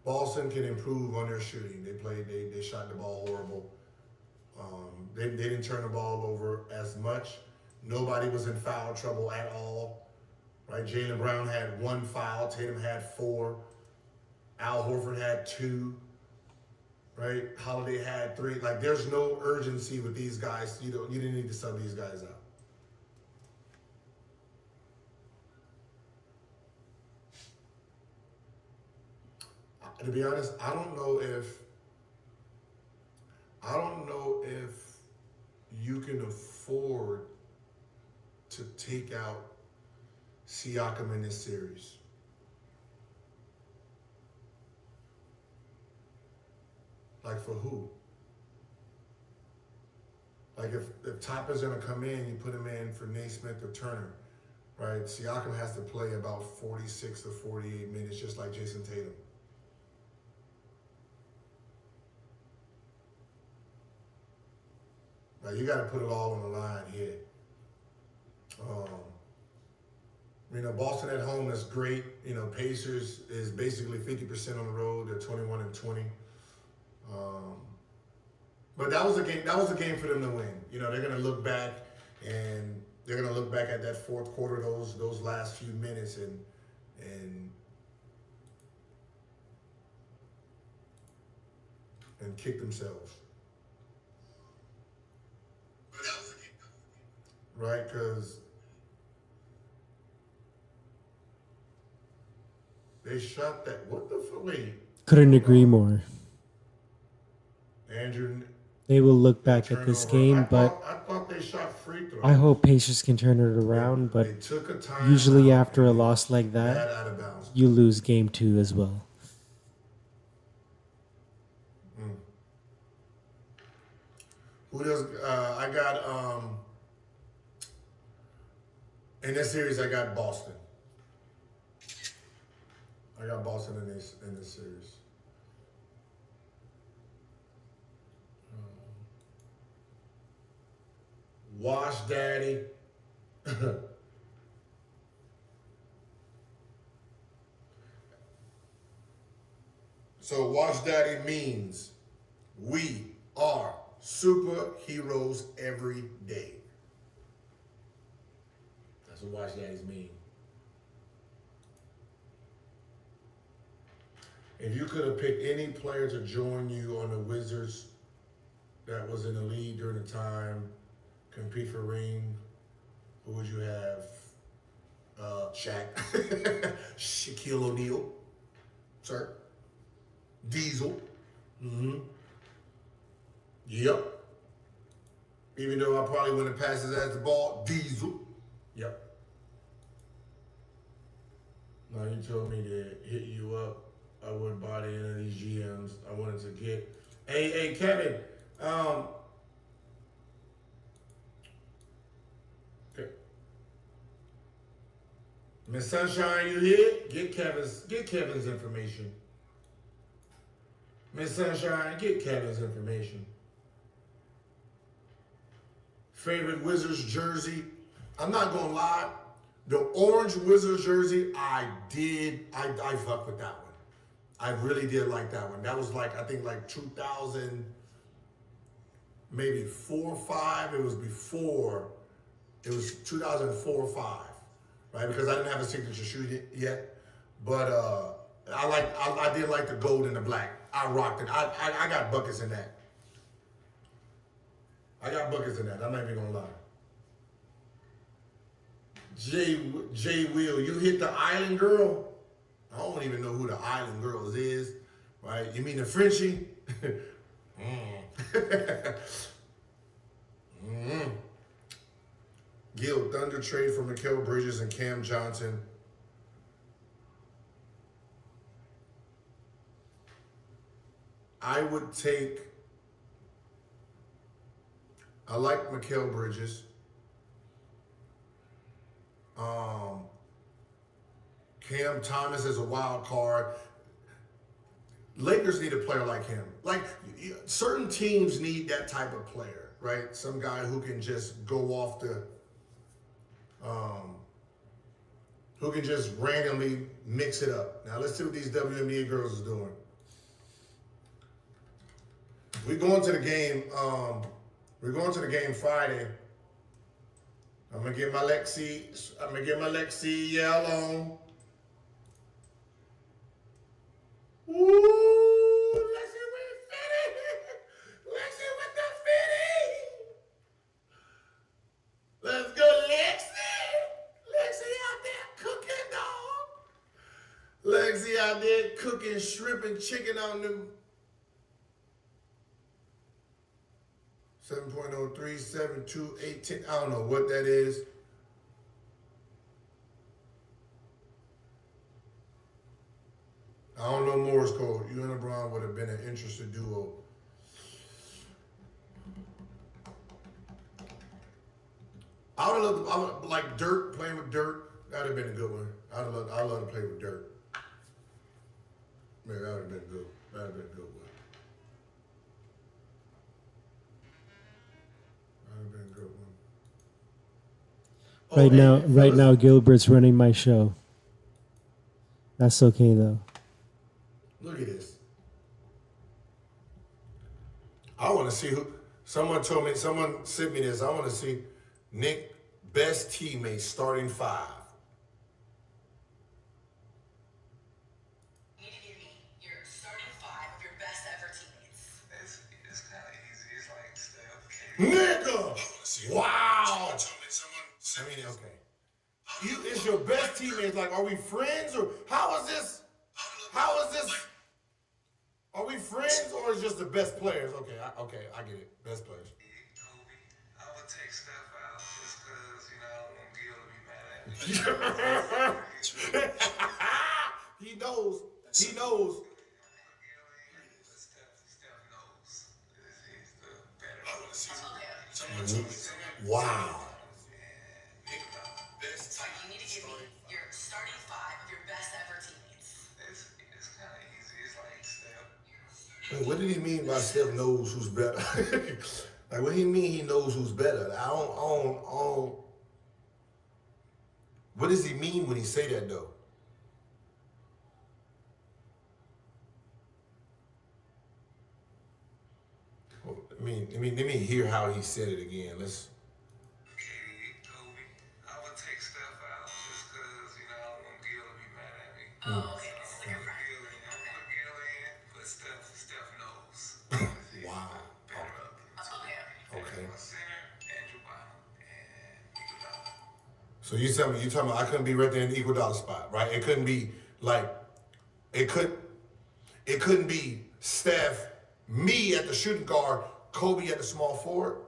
Boston can improve on their shooting. They shot the ball horrible. They didn't turn the ball over as much. Nobody was in foul trouble at all. Right? Jaylen Brown had 1 foul. Tatum had 4. Al Horford had 2. Right? Holiday had 3. Like, there's no urgency with these guys. You didn't need to sub these guys out. To be honest, I don't know if you can afford to take out Siakam in this series. Like, for who? Like, if Top is going to come in, you put him in for Naismith or Turner, right? Siakam has to play about 46 or 48 minutes, just like Jason Tatum. Now, you got to put it all on the line here. Boston at home is great. Pacers is basically 50% on the road. They're 21-20. But that was a game. That was a game for them to win. They're gonna look back and they're gonna look back at that fourth quarter, those last few minutes, and kick themselves. Right, because they shot that. What the fuck? Wait. Couldn't agree more. Andrew. They will look back at this game, but I thought they shot free throws. I hope Pacers can turn it around. But usually after a loss like that, you lose game 2 as well. Who does? I got in this series. I got Boston. I got Boston in this series. Wash Daddy. So Wash Daddy means we are superheroes every day. That's what Wash Daddies mean. If you could have picked any player to join you on the Wizards that was in the league during the time, compete for ring, who would you have? Shaq. Shaquille O'Neal. Sir. Diesel. Mm-hmm. Yep. Even though I probably wouldn't have passed his ass the ball, Diesel. Yep. Now you told me to hit you up. I wouldn't buy any of these GMs. I wanted to get. Hey, Kevin. Okay. Miss Sunshine, you here? Get Kevin's information. Miss Sunshine, get Kevin's information. Favorite Wizards jersey? I'm not gonna lie. The orange Wizards jersey, I fuck with that one. I really did like that one. That was I think 2000, maybe 4 or 5. It was 2004 or 5, right? Because I didn't have a signature shoe yet. But I did like the gold and the black. I rocked it. I got buckets in that. I'm not even gonna lie. Jay Will, you hit the Island Girl? I don't even know who the Island Girls is, right? You mean the Frenchie? Gil, Thunder trade for Mikal Bridges and Cam Johnson. I like Mikal Bridges. Cam Thomas is a wild card. Lakers need a player like him. Certain teams need that type of player, right? Some guy who can just go off who can just randomly mix it up. Now let's see what these WNBA girls is doing. We going to the game. We're going to the game Friday. I'm gonna get my Lexi yell on. Woo! Lexi with Fitty! Lexi with the Fitty! Let's go, Lexi! Lexi out there cooking, dog. Lexi out there cooking shrimp and chicken on them. 7.03, 728, 10. I don't know what that is. I don't know Morse code. You and LeBron would have been an interesting duo. I would love like Dirk, playing with Dirk. That would have been a good one. I'd love to play with Dirk. Man, that would have been good. That would have been a good one. That would have been a good one. Right now, Gilbert's running my show. That's okay though. Look at this. I want to see who. Someone sent me this. I want to see Nick, best teammates, starting five. You need to give me your starting five of your best ever teammates. It's kind of easy. It's like Steph, Nigga! Wow! Okay. It's your best teammates. Like, are we friends or how is this? How is this? Are we friends or is just the best players? Okay, I get it. Best players. Kobe. I would take Steph out just because, I don't want Gil to be mad at me. He knows. Steph knows. He's the better. Wow. So you need to give me your starting five of your best ever teammates. It's kind of easy. It's like Steph. Wait, what did he mean by Steph knows who's better? Like, what do he mean he knows who's better? I don't. What does he mean when he say that though? Well, let me hear how he said it again. Let's. Kobe. I would take Steph out just because, I don't want Gil to be mad at me. Oh, okay. This is like a Put friend. Gil in, but Steph knows. Wow. Okay. My center, Andrew Bynum, and Iguodala. So you talking about I couldn't be right there in the Iguodala spot, right? It couldn't be like it couldn't be Steph, me at the shooting guard, Kobe at the small forward.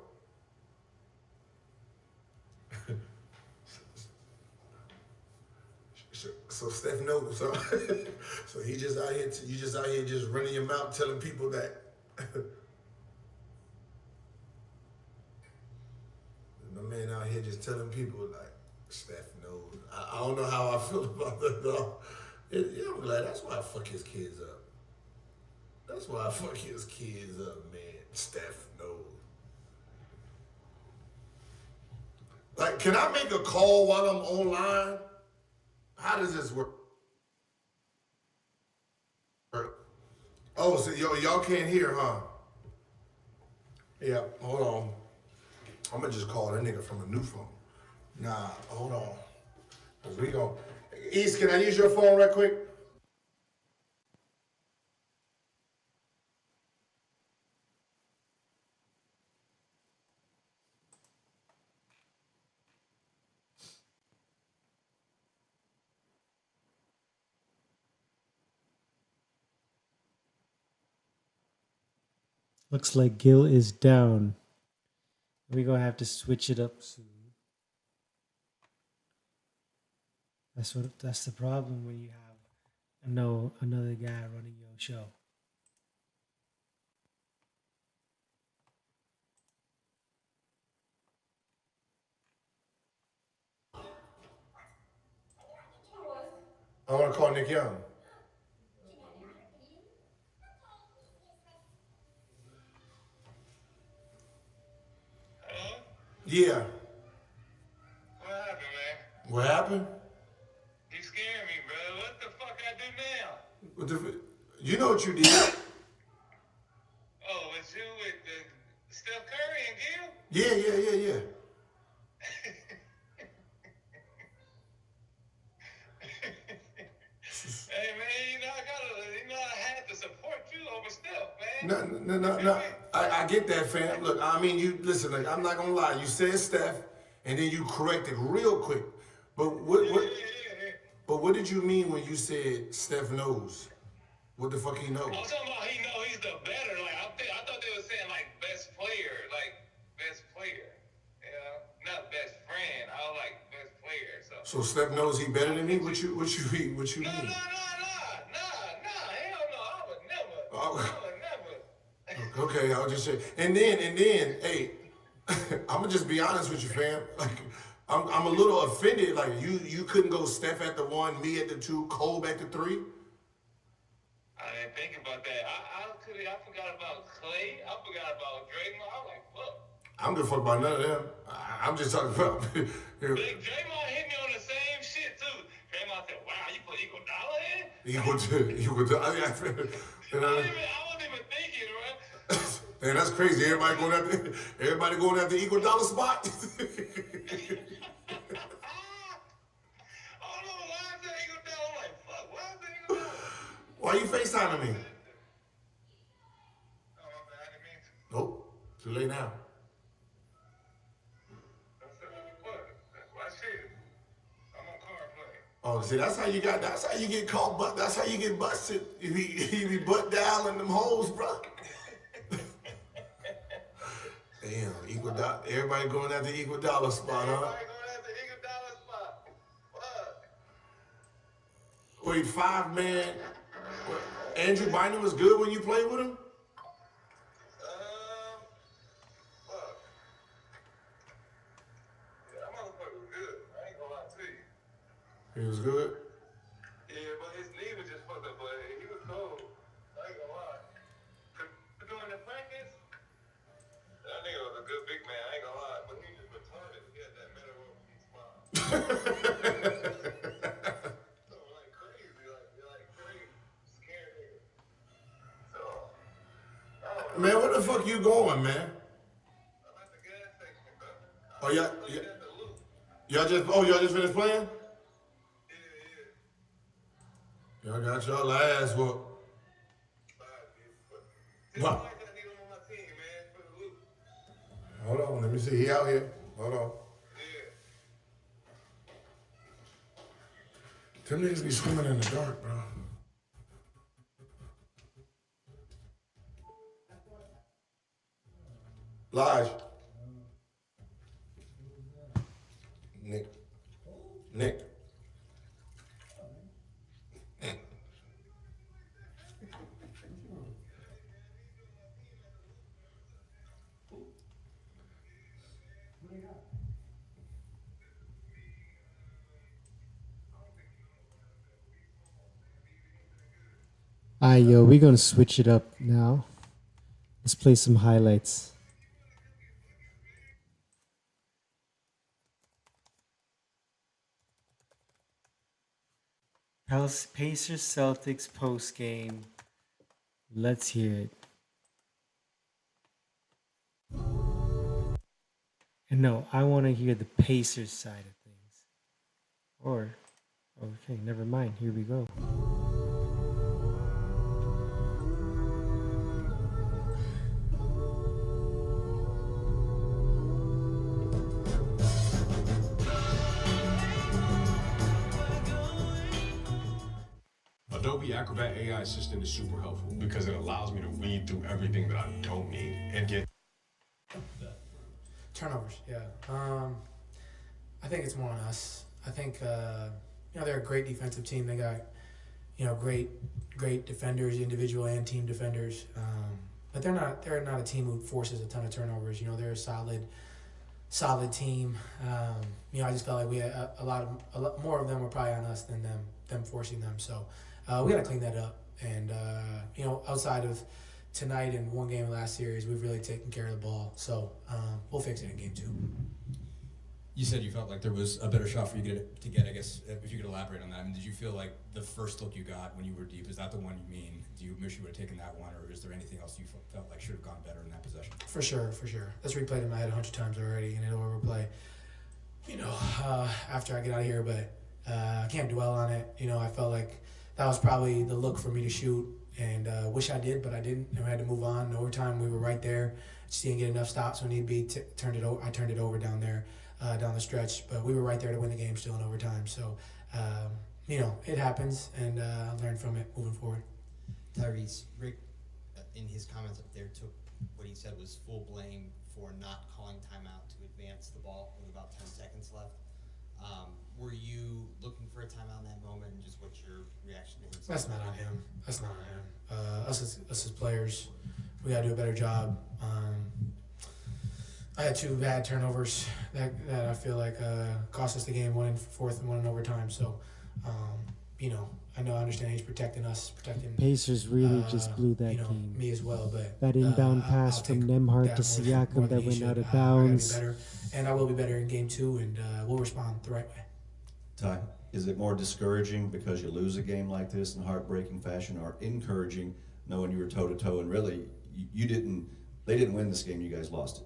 So Steph knows. So he just out here. You just out here just running your mouth, telling people that. My man out here just telling people like Steph knows. I don't know how I feel about that though. I'm glad. That's why I fuck his kids up. That's why I fuck his kids up, man. Steph knows. Like, can I make a call while I'm online? How does this work? Oh, so y'all can't hear, huh? Yeah, hold on. I'm gonna just call that nigga from a new phone. Nah, hold on. Cause we gon' East, can I use your phone right quick? Looks like Gil is down. We're gonna have to switch it up soon. That's the problem when you have another guy running your show. I wanna call Nick Young. Yeah. What happened, man? What happened? You scared me, bro. What the fuck I do now? You know what you did? Oh, it's you? Yeah. Hey man, I had to support you over Steph, man. No. I get that, fam. Look, I mean, you listen. Like, I'm not gonna lie. You said Steph, and then you corrected real quick. But what did you mean when you said Steph knows? What the fuck he knows? I'm talking about he know he's the better. Like I thought they were saying like best player, not best friend. I was like best player. So Steph knows he better than me. What you mean? Nah. Hell no. I would never. Okay, I'll just say. And then, hey, I'm gonna just be honest with you, fam. Like, I'm a little offended. Like, you couldn't go Steph at the 1, me at the 2, Kobe at the 3. I didn't think about that. I forgot about Clay. I forgot about Draymond. I was like, fuck. I don't give a fuck about none of them. I'm just talking about. Big Draymond hit me on the same shit too. Draymond said, "Wow, you put $1 in?" Equal to. I wasn't even thinking, right? Man, that's crazy. Everybody going at the equal dollar spot. I don't know why I said $1. I'm like, fuck, why is it $1? Why you FaceTiming me? Oh, my bad, I didn't mean to. Nope. Too late now. Oh, see, that's how you get caught, but that's how you get busted. You be butt down in them holes, bro. Damn, everybody going at the equal dollar spot, huh? Everybody going at the $1 spot. Fuck. Wait, 5 man. Andrew Bynum was good when you played with him? Fuck. Yeah, that motherfucker was good. I ain't gonna lie to you. He was good? Yeah, but his knee was just fucked up, but he was cold. I ain't gonna lie. During the practice, that nigga was a good big man, I ain't gonna lie, but he just retarded. He had that middle smile. So, like crazy, scared nigga. So, I don't know. Man, where the fuck you going, man? I'm at the gas station, bro. Oh, yeah. At the loop. Y'all just finished playing? Yeah. Y'all got y'all ass whooped. What? Hold on, let me see. He out here. Hold on. Them niggas be swimming in the dark, bro. Lige. Nick. Alright, yo, we're gonna switch it up now. Let's play some highlights. Pacers Celtics postgame. Let's hear it. And no, I want to hear the Pacers side of things. Or, okay, never mind. Here we go. Adobe Acrobat AI Assistant is super helpful because it allows me to weed through everything that I don't need and get turnovers. Yeah, I think it's more on us. I think they're a great defensive team. They got great defenders, individual and team defenders. But they're not a team who forces a ton of turnovers. They're a solid team. I just felt like we had a lot more of them were probably on us than them forcing them. So we got to clean that up. And outside of tonight and one game last series, we've really taken care of the ball. So we'll fix it in game 2. You said you felt like there was a better shot for you to get, I guess, if you could elaborate on that. I mean, did you feel like the first look you got when you were deep, is that the one you mean? Do you wish you would have taken that one, or is there anything else you felt like should have gone better in that possession? For sure. That's replayed in my head 100 times already, and it'll replay, after I get out of here, but I can't dwell on it. I felt like that was probably the look for me to shoot, and wish I did, but I didn't, and we had to move on. In overtime, we were right there. Just didn't get enough stops when need be. I turned it over down there, down the stretch, but we were right there to win the game still in overtime. So, it happens, and I learned from it moving forward. Tyrese, Rick, in his comments up there, took what he said was full blame for not calling timeout to advance the ball with about 10 seconds left. Were you looking for a timeout in that moment, and just what's your reaction to him? That's not on him. Us as players, we gotta do a better job. I had 2 bad turnovers that I feel like cost us the game, one in fourth and one in overtime. So, I understand he's protecting us, protecting Pacers really just blew that game. me as well. But That inbound pass I'll from take Nembhard that to Siakam that he went should. out of I gotta be bounds. better, and I will be better in game 2, and we'll respond the right way. Ty, is it more discouraging because you lose a game like this in heartbreaking fashion, or encouraging knowing you were toe to toe and really they didn't win this game, you guys lost it?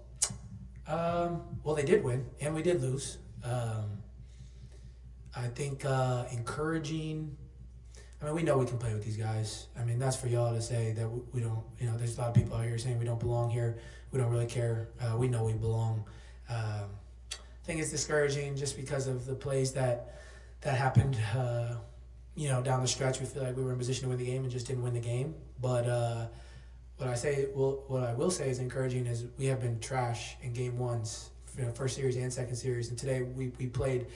Well, they did win, and we did lose. I think encouraging. I mean, we know we can play with these guys. I mean, that's for y'all to say that we don't. There's a lot of people out here saying we don't belong here. We don't really care. We know we belong. I think it's discouraging just because of the plays that happened. Down the stretch, we feel like we were in position to win the game and just didn't win the game. But what I will say is encouraging is we have been trash in game 1s, first series and second series, and today we played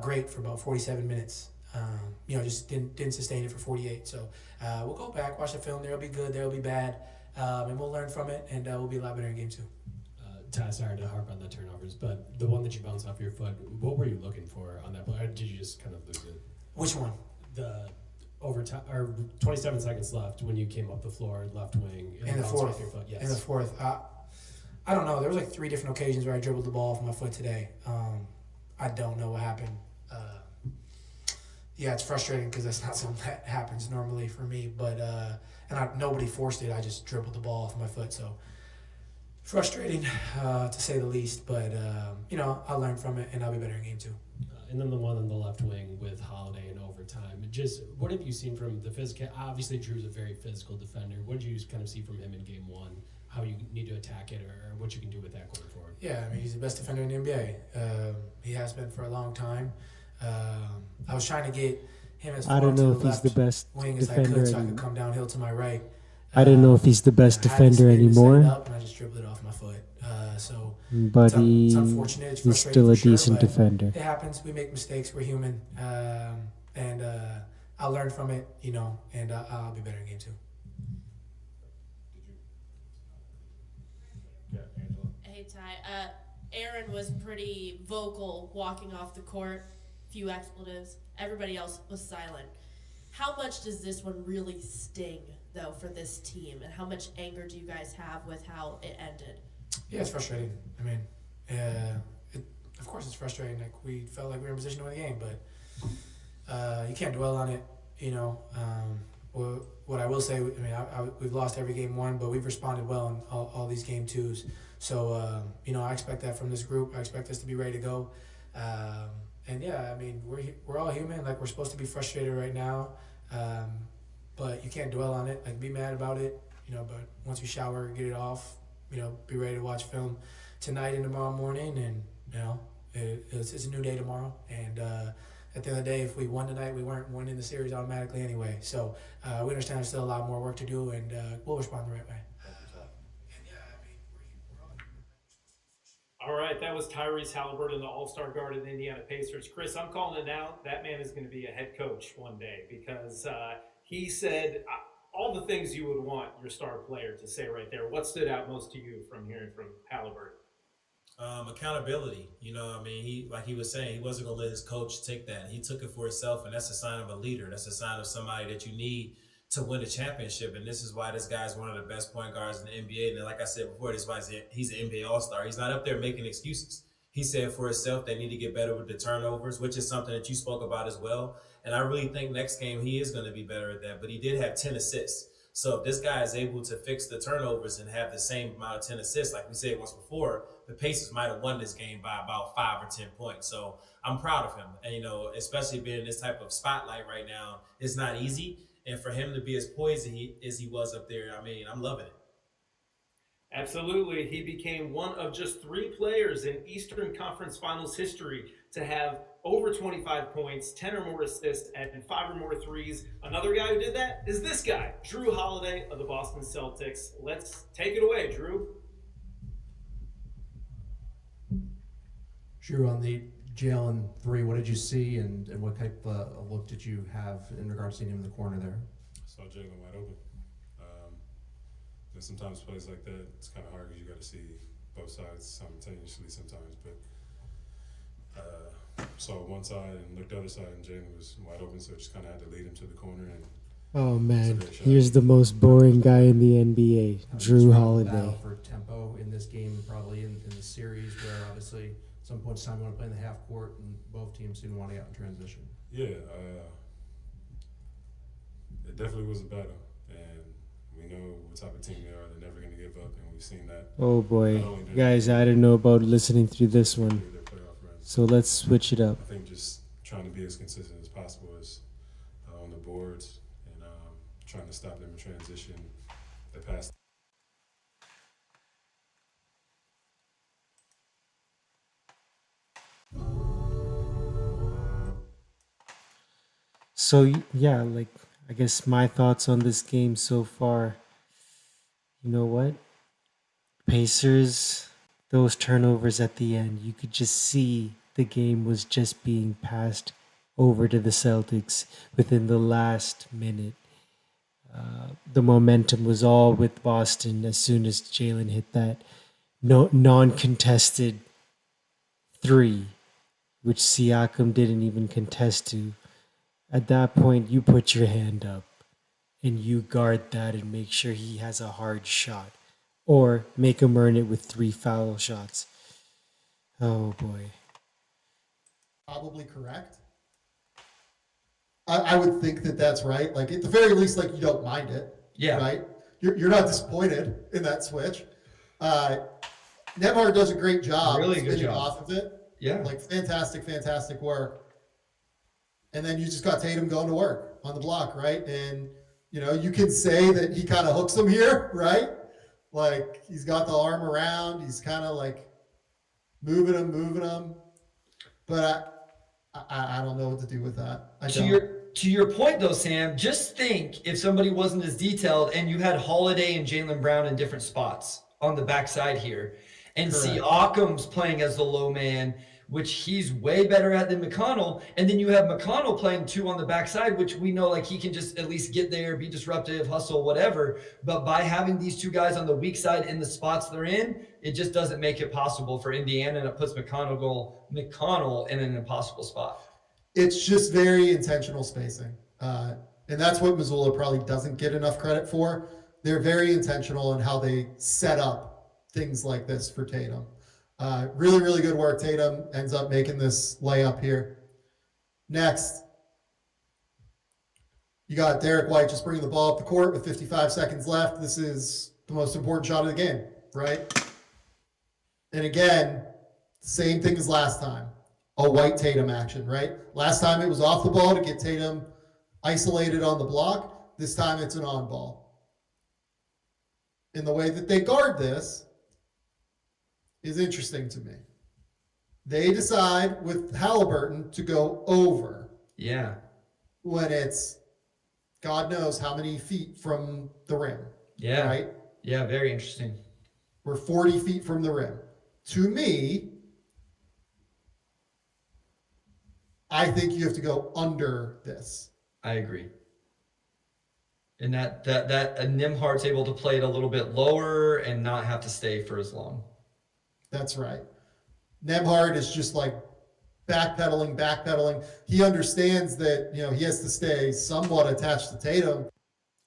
great for about 47 minutes. Just didn't sustain it for 48. So we'll go back, watch the film. There'll be good, there'll be bad, and we'll learn from it, and we'll be a lot better in game 2. Ty, sorry to harp on the turnovers, but the one that you bounced off your foot, what were you looking for on that play? Or did you just kind of lose it? Which one? The overtime, or 27 seconds left when you came up the floor, left wing, and In the bounced fourth. off your foot. Yes. In the fourth. I don't know. There was like 3 different occasions where I dribbled the ball off my foot today. I don't know what happened. It's frustrating because that's not something that happens normally for me. But nobody forced it. I just dribbled the ball off my foot. So frustrating to say the least. But I'll learn from it and I'll be better in game 2. And then the one on the left wing with Holiday in overtime. Just what have you seen from the physical? Obviously, Jrue's a very physical defender. What did you kind of see from him in game 1? How you need to attack it, or what you can do with that going forward? Yeah, I mean, he's the best defender in the NBA. He has been for a long time. I was trying to get him as far I don't to know the if he's left the best wing as I defender could, so I could anymore. come downhill to my right. I don't know if he's the best I had the defender speed to set it anymore, up, and I just dribbled it off my foot. but It's unfortunate. It's he's frustrating still a for sure, decent but defender. It happens. We make mistakes. We're human, and I'll learn from it. And I'll be better in game 2. Yeah, Angela. Hey, Ty. Aaron was pretty vocal walking off the court, few expletives. Everybody else was silent. How much does this one really sting, though, for this team? And how much anger do you guys have with how it ended? Yeah, it's frustrating. I mean, of course it's frustrating. Like, we felt like we were in position to win the game, but you can't dwell on it. What I will say, we've lost every game 1, but we've responded well in all these game 2s. So, I expect that from this group. I expect us to be ready to go. And yeah, I mean, we're all human. Like, we're supposed to be frustrated right now, but you can't dwell on it. Like, be mad about it, but once you shower, get it off, be ready to watch film tonight and tomorrow morning. And, it's a new day tomorrow. And at the end of the day, if we won tonight, we weren't winning the series automatically anyway. So we understand there's still a lot more work to do, and we'll respond the right way. All right, that was Tyrese Haliburton, the all-star guard of the Indiana Pacers. Chris, I'm calling it out. That man is going to be a head coach one day because he said all the things you would want your star player to say right there. What stood out most to you from hearing from Haliburton? Accountability. He was saying, he wasn't going to let his coach take that. He took it for himself, and that's a sign of a leader. That's a sign of somebody that you need to win a championship. And this is why this guy's one of the best point guards in the NBA. And like I said before, this is why he's an NBA All-Star. He's not up there making excuses. He said for himself they need to get better with the turnovers, which is something that you spoke about as well. And I really think next game he is going to be better at that. But he did have 10 assists. So if this guy is able to fix the turnovers and have the same amount of 10 assists, like we said once before, the Pacers might have won this game by about 5 or 10 points. So I'm proud of him. And, you know, especially being in this type of spotlight right now, it's not easy. And for him to be as poised as he was up there, I mean, I'm loving it. Absolutely. He became one of just 3 players in Eastern Conference Finals history to have over 25 points, 10 or more assists, and 5 or more threes. Another guy who did that is this guy, Jrue Holiday of the Boston Celtics. Let's take it away, Jrue. Jrue, on the Jalen 3, what did you see and what type of look did you have in regards to seeing him in the corner there? Saw Jalen wide open. And sometimes plays like that, it's kind of hard because you got to see both sides simultaneously sometimes. But saw one side and looked the other side, and Jalen was wide open, so just kind of had to lead him to the corner. And Oh man, here's the most boring guy in the NBA, Jrue Holiday. Battle for tempo in this game, probably in the series, where obviously at some point in time you want to play in the half court, and both teams seem to want to get out in transition. Yeah, it definitely was a battle, and we know what type of team they are. They're never going to give up, and we've seen that. Oh boy, guys, I don't know about listening through this one, so let's switch it up. I think just trying to be as consistent as possible as on the boards, and trying to stop them in transition. The pass. So yeah, like I guess my thoughts on this game so far. You know what? Pacers, those turnovers at the end, you could just see the game was just being passed over to the Celtics within the last minute. The momentum was all with Boston as soon as Jalen hit that non-contested 3, which Siakam didn't even contest to. At that point, you put your hand up and you guard that and make sure he has a hard shot, or make him earn it with 3 foul shots. Oh boy. Probably correct. I would think that that's right. Like at the very least, like you don't mind it. Yeah. Right. You're not disappointed in that switch. Nembhard does a great job. Really good spinning job. off of it. Yeah. Like fantastic work. And then you just got Tatum going to work on the block, right? And you know, you can say that he kind of hooks him here, right? Like he's got the arm around, he's kind of like moving him. But I don't know what to do with that. To your point though, Sam, just think if somebody wasn't as detailed and you had Holiday and Jaylen Brown in different spots on the backside here, and Correct. Siakam's playing as the low man, which he's way better at than McConnell, and then you have McConnell playing 2 on the backside, which we know like he can just at least get there, be disruptive, hustle, whatever. But by having these 2 guys on the weak side in the spots they're in, it just doesn't make it possible for Indiana, and it puts McConnell in an impossible spot. It's just very intentional spacing. And that's what Missoula probably doesn't get enough credit for. They're very intentional in how they set up things like this for Tatum. Really good work. Tatum ends up making this layup here. Next, you got Derek White just bringing the ball up the court with 55 seconds left. This is the most important shot of the game, right? And again, same thing as last time. A White Tatum action, right? Last time it was off the ball to get Tatum isolated on the block. This time it's an on ball. And the way that they guard this is interesting to me. They decide with Haliburton to go over. Yeah. When it's God knows how many feet from the rim. Yeah. Right? Yeah, very interesting. We're 40 feet from the rim. To me, I think you have to go under this. I agree. And that Nembhard's able to play it a little bit lower and not have to stay for as long. That's right. Nembhard is just like backpedaling. He understands that, you know, he has to stay somewhat attached to Tatum.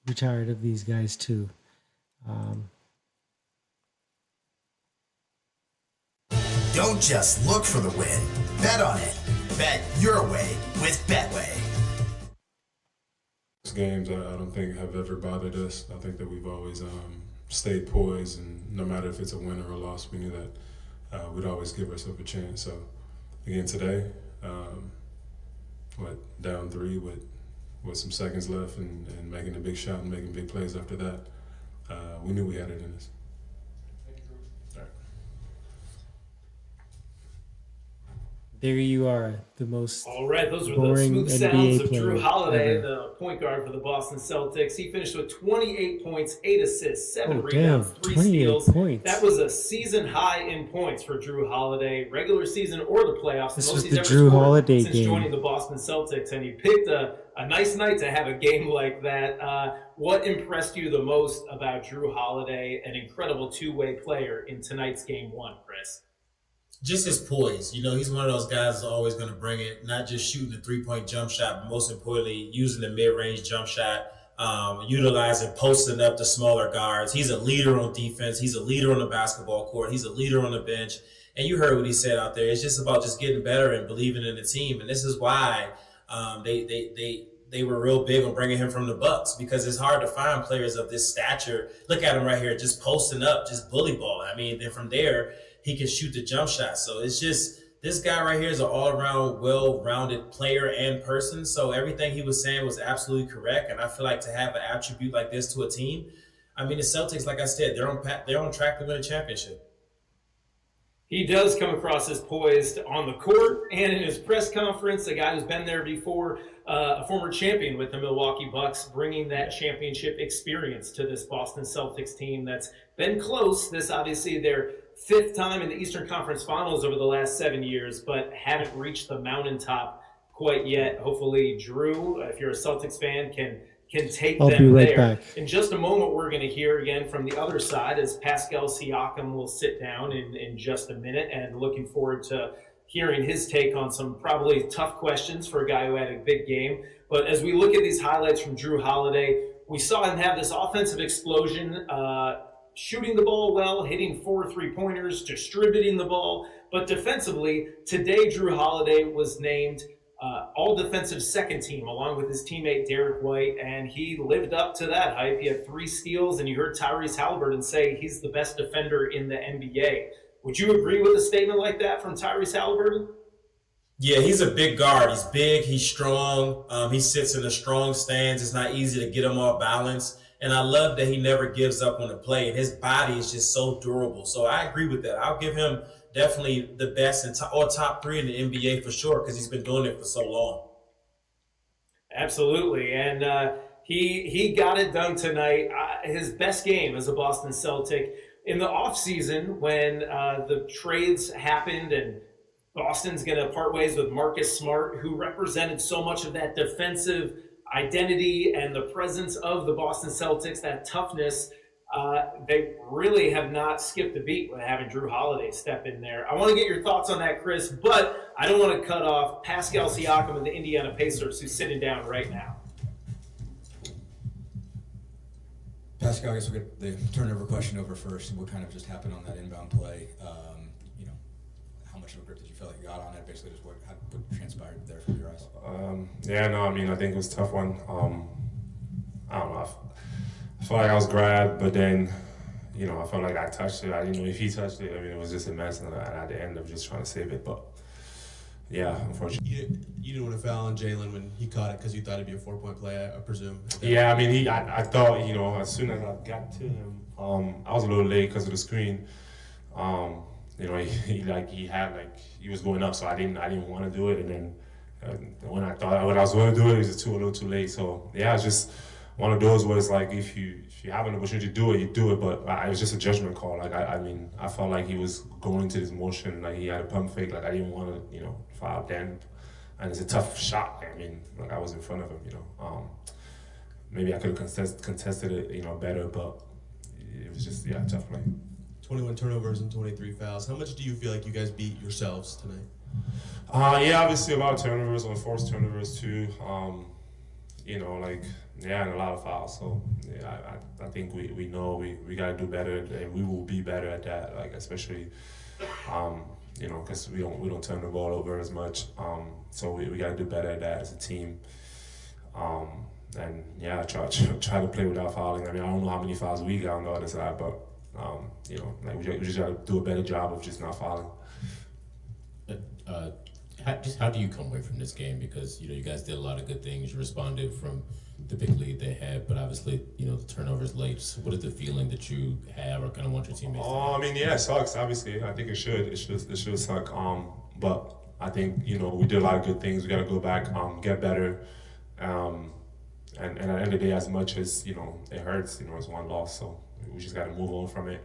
We're tired of these guys too. Don't just look for the win. Bet on it. Bet your way with Betway. Games I don't think have ever bothered us. I think that we've always stayed poised, and no matter if it's a win or a loss, we knew that we'd always give ourselves a chance. So again today, down 3 with some seconds left and making a big shot and making big plays after that, we knew we had it in us. There you are, the most All right, those were the boring smooth sounds NBA of player Jrue Holiday, ever. the point guard for the Boston Celtics. He finished with 28 points, 8 assists, 7 Oh, rebounds, damn, 3 28 steals. points. That was a season high in points for Jrue Holiday, regular season or the playoffs. This most was he's the ever Jrue scored Holiday since game. joining the Boston Celtics, and he picked a nice night to have a game like that. What impressed you the most about Jrue Holiday, an incredible two-way player in tonight's game 1, Chris? Just his poise. You know, he's one of those guys that's always going to bring it, not just shooting a three-point jump shot, but most importantly, using the mid-range jump shot, utilizing posting up the smaller guards. He's a leader on defense. He's a leader on the basketball court. He's a leader on the bench. And you heard what he said out there. It's just about just getting better and believing in the team. And this is why they were real big on bringing him from the Bucks, because it's hard to find players of this stature. Look at him right here, just posting up, just bully ball. I mean, then from there, he can shoot the jump shot. So it's just, this guy right here is an all-around, well-rounded player and person. So everything he was saying was absolutely correct. And I feel like to have an attribute like this to a team, I mean, the Celtics, like I said, they're on track to win a championship. He does come across as poised on the court and in his press conference, a guy who's been there before, a former champion with the Milwaukee Bucks, bringing that championship experience to this Boston Celtics team that's been close. This obviously their 5th time in the Eastern Conference Finals over the last 7 years, but haven't reached the mountaintop quite yet. Hopefully, Jrue, if you're a Celtics fan, can take I'll them be right there. back. In just a moment, we're going to hear again from the other side as Pascal Siakam will sit down in just a minute, and looking forward to hearing his take on some probably tough questions for a guy who had a big game. But as we look at these highlights from Jrue Holiday, we saw him have this offensive explosion, shooting the ball well, hitting 4 3-pointers, distributing the ball. But defensively, today Jrue Holiday was named all-defensive second team along with his teammate Derek White, and he lived up to that hype. He had 3 steals, and you heard Tyrese Haliburton say he's the best defender in the NBA. Would you agree with a statement like that from Tyrese Haliburton? Yeah, he's a big guard. He's big. He's strong. He sits in the strong stance. It's not easy to get him off balance. And I love that he never gives up on the play. And his body is just so durable. So I agree with that. I'll give him definitely the best or top 3 in the NBA for sure, because he's been doing it for so long. Absolutely. And he got it done tonight. His best game as a Boston Celtic. In the offseason, when the trades happened and Boston's going to part ways with Marcus Smart, who represented so much of that defensive identity and the presence of the Boston Celtics, that toughness, they really have not skipped a beat with having Jrue Holiday step in there. I want to get your thoughts on that, Chris, but I don't want to cut off Pascal Siakam of the Indiana Pacers, who's sitting down right now. Pascal, I guess we'll get the turnover question over first, and what kind of just happened on that inbound play. How much of a grip did you feel like you got on it? Basically, just what transpired there from your eyes. I think it was a tough one. I don't know. I felt like I was grabbed, but then, I felt like I touched it. I didn't know if he touched it. I mean, it was just a mess, and at the end, I was just trying to save it. But yeah, unfortunately. You didn't want to foul on Jalen when he caught it because you thought it'd be a 4-point play, I presume. Yeah, I mean, I thought, as soon as I got to him, I was a little late because of the screen. He was going up, so I didn't want to do it, and then when I was going to do it, it was just a little too late. So yeah, it's just one of those where it's like if you have an opportunity to do it, you do it. But it was just a judgment call. Like I felt like he was going to this motion, like he had a pump fake. Like I didn't want to, foul then, and it's a tough shot. I mean, like I was in front of him. Maybe I could have contested it, better, but it was just a tough play. 21 turnovers and 23 fouls. How much do you feel like you guys beat yourselves tonight? Obviously a lot of turnovers, unforced turnovers too. And a lot of fouls. So yeah, I think we know we got to do better, and we will be better at that. Like especially, you know, because we don't turn the ball over as much. So we got to do better at that as a team. And yeah, try to play without fouling. I mean, I don't know how many fouls we got on the other side, but you know, like we just got to do a better job of just not fouling. How do you come away from this game? Because you know you guys did a lot of good things. You responded from the big lead they had, but obviously you know the turnovers late. So what is the feeling that you have, or kind of want your teammates? I mean, yeah, it sucks. Obviously, I think it should suck. But I think you know we did a lot of good things. We got to go back, get better. And at the end of the day, as much as you know it hurts, you know it's one loss, so we just got to move on from it.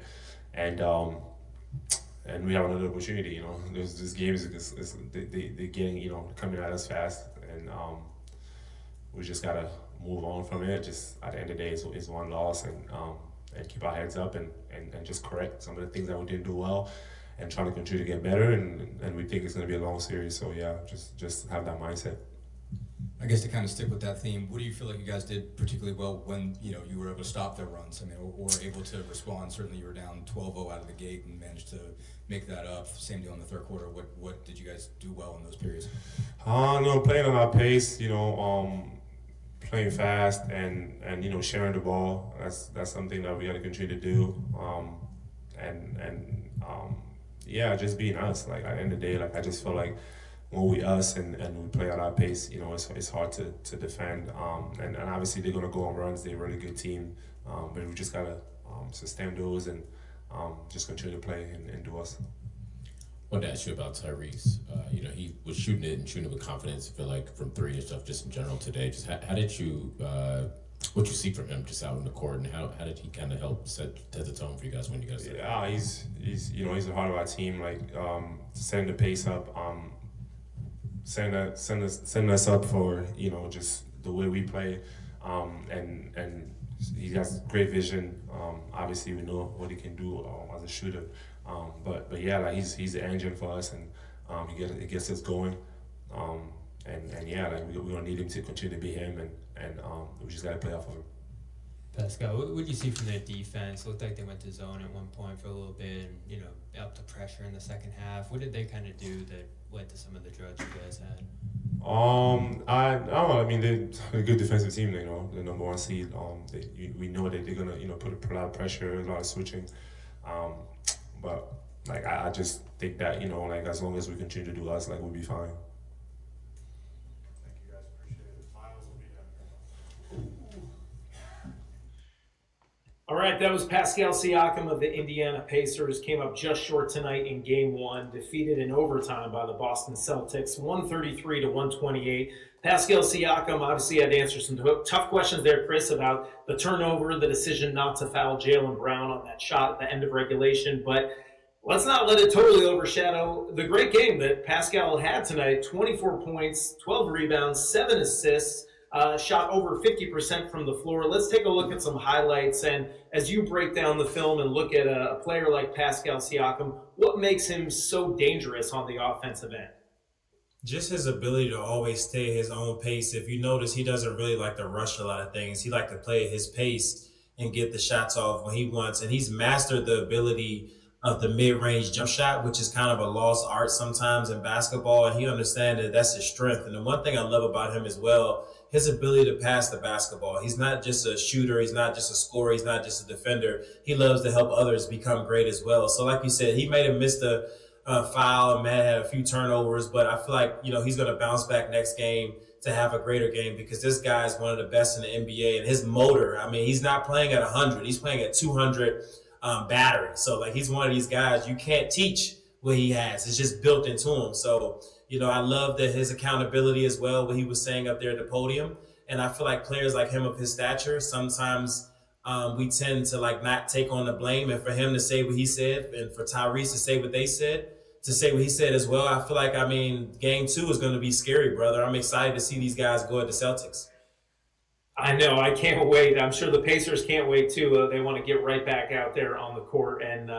And we have another opportunity, you know. This game is they're getting, you know, coming at us fast, and we just gotta move on from it. Just at the end of the day, it's one loss, and keep our heads up and just correct some of the things that we didn't do well, and trying to continue to get better. And we think it's gonna be a long series, so yeah, just have that mindset. I guess to kind of stick with that theme, what do you feel like you guys did particularly well when you know you were able to stop their runs? I mean, or able to respond. Certainly, you were down 12-0 out of the gate and managed to make that up. Same deal in the third quarter. What did you guys do well in those periods? No, playing on our pace. You know, playing fast and you know sharing the ball. That's something that we got to continue to do. Yeah, just being us. Like at the end of the day, like I just feel like when we us and we play at our pace, you know, it's hard to defend. And obviously they're gonna go on runs. They're a really good team, but we just gotta sustain those and just continue to play and do us. I wanted to ask you about Tyrese. You know, he was shooting it with confidence. I feel like from three and stuff, just in general today. Just how did you, what you see from him just out in the court, and how did he kind of help set the tone for you guys when you guys? Yeah, he's you know he's the heart of our team. Like setting the pace up. Setting us up for, you know, just the way we play, and he has great vision. Obviously, we know what he can do as a shooter, but yeah, like he's the engine for us, and he gets us going, and yeah, like we're gonna need him to continue to be him, and we just gotta play off of him. Pascal, what did you see from their defense? Looked like they went to zone at one point for a little bit, and you know, up the pressure in the second half. What did they kind of do that led to some of the drugs you guys had? I don't know. I mean, they're a good defensive team. You know, the number one seed. We know that they're gonna, you know, put a lot of pressure, a lot of switching. But like I just think that, you know, like as long as we continue to do us, like we'll be fine. Thank you guys, appreciate it. Finals will be done. All right, that was Pascal Siakam of the Indiana Pacers. Came up just short tonight in Game 1, defeated in overtime by the Boston Celtics, 133-128. Pascal Siakam obviously had to answer some tough questions there, Chris, about the turnover, the decision not to foul Jaylen Brown on that shot at the end of regulation. But let's not let it totally overshadow the great game that Pascal had tonight. 24 points, 12 rebounds, 7 assists. Shot over 50% from the floor. Let's take a look at some highlights. And as you break down the film and look at a player like Pascal Siakam, what makes him so dangerous on the offensive end? Just his ability to always stay at his own pace. If you notice, he doesn't really like to rush a lot of things. He likes to play at his pace and get the shots off when he wants. And he's mastered the ability of the mid-range jump shot, which is kind of a lost art sometimes in basketball. And he understands that that's his strength. And the one thing I love about him as well, his ability to pass the basketball. He's not just a shooter. He's not just a scorer. He's not just a defender. He loves to help others become great as well. So like you said, he may have missed a foul and Matt had a few turnovers, but I feel like, you know, he's going to bounce back next game to have a greater game because this guy is one of the best in the NBA. And his motor, I mean, he's not playing at 100. He's playing at 200 battery. So like he's one of these guys you can't teach what he has. It's just built into him. So, you know, I love that his accountability as well, what he was saying up there at the podium. And I feel like players like him of his stature, sometimes we tend to like not take on the blame. And for him to say what he said and for Tyrese to say what they said, to say what he said as well, I feel like, I mean, game 2 is going to be scary, brother. I'm excited to see these guys go at the Celtics. I know. I can't wait. I'm sure the Pacers can't wait, too. They want to get right back out there on the court, and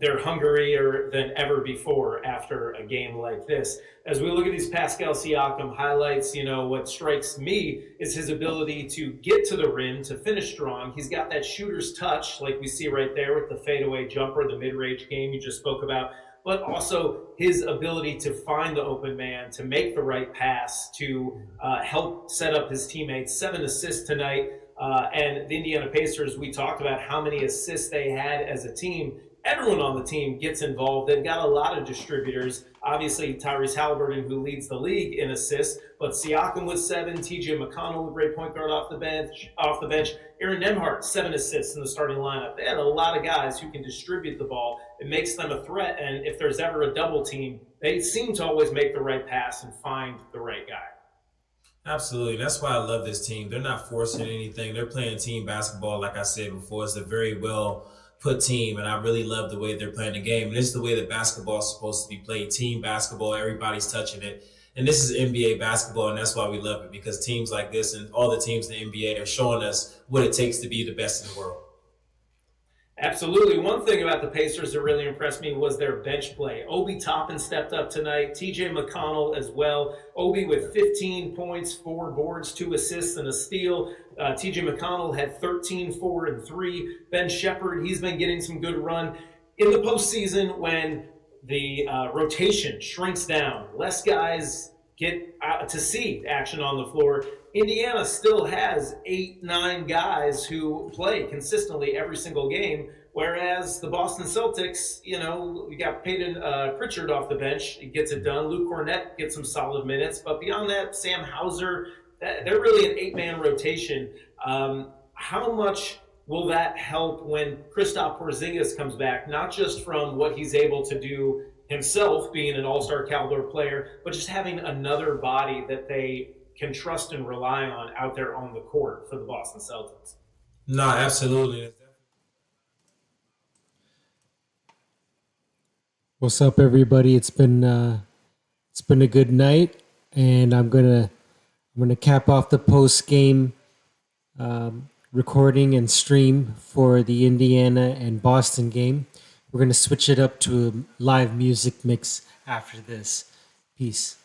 they're hungrier than ever before after a game like this. As we look at these Pascal Siakam highlights, you know, what strikes me is his ability to get to the rim, to finish strong. He's got that shooter's touch, like we see right there with the fadeaway jumper, the mid-range game you just spoke about. but also his ability to find the open man, to make the right pass, to help set up his teammates. 7 assists tonight. And the Indiana Pacers, we talked about how many assists they had as a team. Everyone on the team gets involved. They've got a lot of distributors. Obviously, Tyrese Haliburton, who leads the league in assists, but Siakam with 7, TJ McConnell, a great point guard off the bench. Aaron Nemhart, 7 assists in the starting lineup. They had a lot of guys who can distribute the ball. It makes them a threat, and if there's ever a double team, they seem to always make the right pass and find the right guy. Absolutely. That's why I love this team. They're not forcing anything. They're playing team basketball, like I said before. It's a very well put team, and I really love the way they're playing the game. And this is the way that basketball is supposed to be played. Team basketball, everybody's touching it. And this is NBA basketball, and that's why we love it, because teams like this and all the teams in the NBA are showing us what it takes to be the best in the world. Absolutely. One thing about the Pacers that really impressed me was their bench play. Obi Toppin stepped up tonight. TJ McConnell as well. Obi with 15 points, 4 boards, 2 assists, and a steal. TJ McConnell had 13, 4, and 3. Ben Shepherd, he's been getting some good run. In the postseason, when the rotation shrinks down, less guys get to see action on the floor, Indiana still has 8, 9 guys who play consistently every single game, whereas the Boston Celtics, we got Peyton Pritchard off the bench. He gets it done. Luke Cornett gets some solid minutes. But beyond that, Sam Hauser, they're really an 8-man rotation. How much will that help when Kristaps Porzingis comes back, not just from what he's able to do himself, being an all-star caliber player, but just having another body that they can trust and rely on out there on the court for the Boston Celtics? No, absolutely. What's up, everybody? It's been a good night, and I'm gonna cap off the post game recording and stream for the Indiana and Boston game. We're gonna switch it up to a live music mix after this. Peace.